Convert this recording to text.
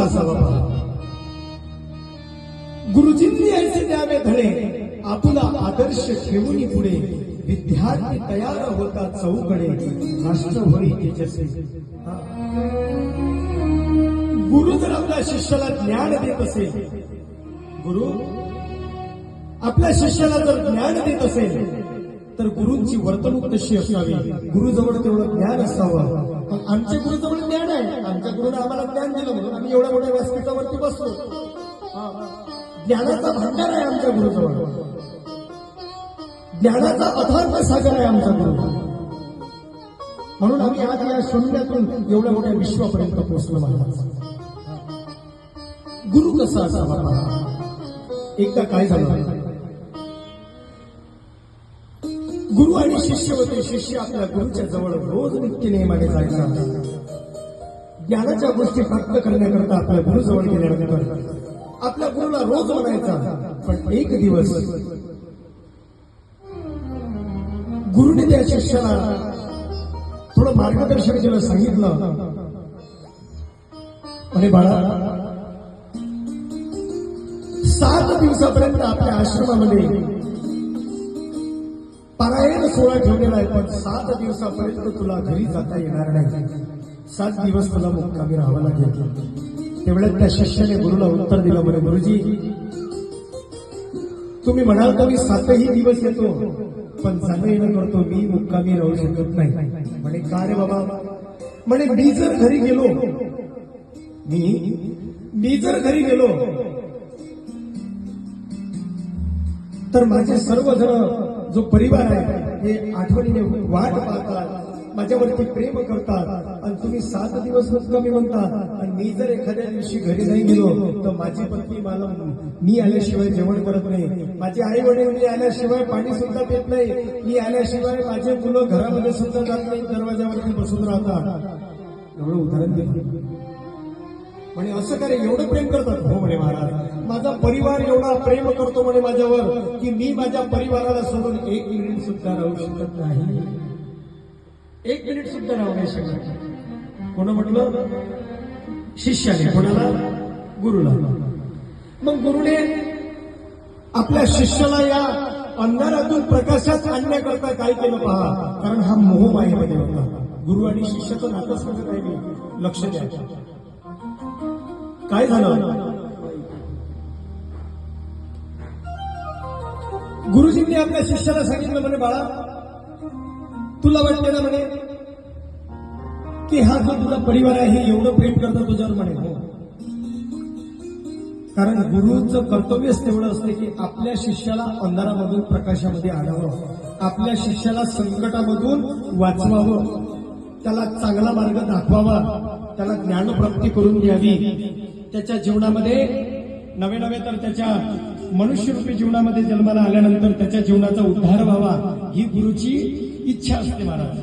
असावा पहा. गुरुजींनी ऐसे द्यावे धडे, आपुला आदर्श ठेवून पुढे, विद्यार्थी तयार होता चौकडे, राष्ट्र होई तेजस्वी. गुरु जर आपल्या शिष्याला ज्ञान देत असेल, गुरु आपल्या शिष्याला जर ज्ञान देत असेल तर गुरूंची वर्तणूक कशी असावी, गुरुजवळ तेवढं ज्ञान असावं. पण आमच्या गुरुजवळ ज्ञान आहे, आमच्या गुरुने आम्हाला ज्ञान दिलं म्हणून आम्ही एवढ्या मोठ्या व्यासपीठावरती बसलो. ज्ञानाचा भांडार आहे आमच्या गुरुजवळ, ज्ञानाचा अथांग सागर आहे आमचा गुरु. म्हणून आम्ही आज या शून्यातून एवढ्या मोठ्या विश्वापर्यंत पोहोचलो. महाराज गुरु कसा असावा. एकदा काय झालं, गुरु आणि शिष्य होते. शिष्य आपल्या गुरुच्या जवळ रोज नित्य नियमाने जायचा. ज्ञानाच्या गोष्टी प्राप्त करण्याकरता आपल्या गुरुजवळ गेल्यानंतर आपल्या गुरुला रोज म्हणायचा. पण एक दिवस गुरुने त्या शिष्याला थोडं मार्गदर्शन केलं, सांगितलं, अरे बाळा, 7 दिवसापर्यंत आपल्या आश्रमामध्ये पारायण सोहळा ठेवलेला आहे, पण 7 दिवसापर्यंत तुला घरी जाता येणार नाही. 7 दिवस तुला मुक्कामी राहावं लागेल. तेवढ्यात त्या शिष्याने गुरुला उत्तर दिलं, म्हणे गुरुजी, तुम्ही म्हणाल तर मी 7ही दिवस येतो, पण जाणं येणं करतो, मी मुक्कामी राहू शकत नाही. म्हणे का रे बाबा. म्हणे मी जर घरी गेलो, मी जर घरी गेलो तर माझे सर्वजण जो परिवार आहे हे आठवणीने वाट पाहतात, माझ्यावरती प्रेम करतात. आणि तुम्ही 7 दिवस मुक्कामी म्हणता, आणि मी जर एखाद्या दिवशी घरी नाही गेलो तर माझी पत्नी मला मी आल्याशिवाय जेवण करत नाही, माझे आई वडील मी आल्याशिवाय पाणी सुद्धा पित नाही, मी आल्याशिवाय माझे मुलं घरामध्ये सुद्धा जात नाही, दरवाजावरती बसून राहतात. एवढं उदाहरण दिलं. म्हणे असं काय एवढं प्रेम करतात. हो म्हणे महाराज, माझा परिवार एवढा प्रेम करतो म्हणे माझ्यावर की मी माझ्या परिवाराला सोडून 1 मिनिट सुद्धा राहू शकत नाही. 1 मिनिट सुद्धा राहू नाही शकत. कोण म्हटलं? शिष्याने. कोणाला? गुरुला. मग गुरुने आपल्या शिष्याला या अंधारातून प्रकाशात आणण्याकरता काय केलं पहा. कारण हा मोह मायेमध्ये होता. गुरु आणि शिष्याचं नातं सांगत आहे मी, लक्ष द्या. काय झालं, गुरुजींनी आपल्या शिष्याला सांगितलं, म्हणे बाळा, तुला वाटते ना म्हणे की हा जो तुझा परिवार आहे हे एवढं प्रेम करतो तुझ्यावर. म्हणे हो, कारण गुरुचं कर्तव्यच तेवढं असते की आपल्या शिष्याला अंधारामधून प्रकाशामध्ये आणावं, आपल्या शिष्याला संकटामधून वाचवावं, त्याला चांगला मार्ग दाखवावा, त्याला ज्ञानप्राप्ती करून द्यावी, त्याच्या जीवनामध्ये नवे तर त्याच्या मनुष्यरूपी जीवनामध्ये जन्माला आल्यानंतर त्याच्या जीवनाचा उद्धार व्हावा, ही गुरुची इच्छा असते महाराज.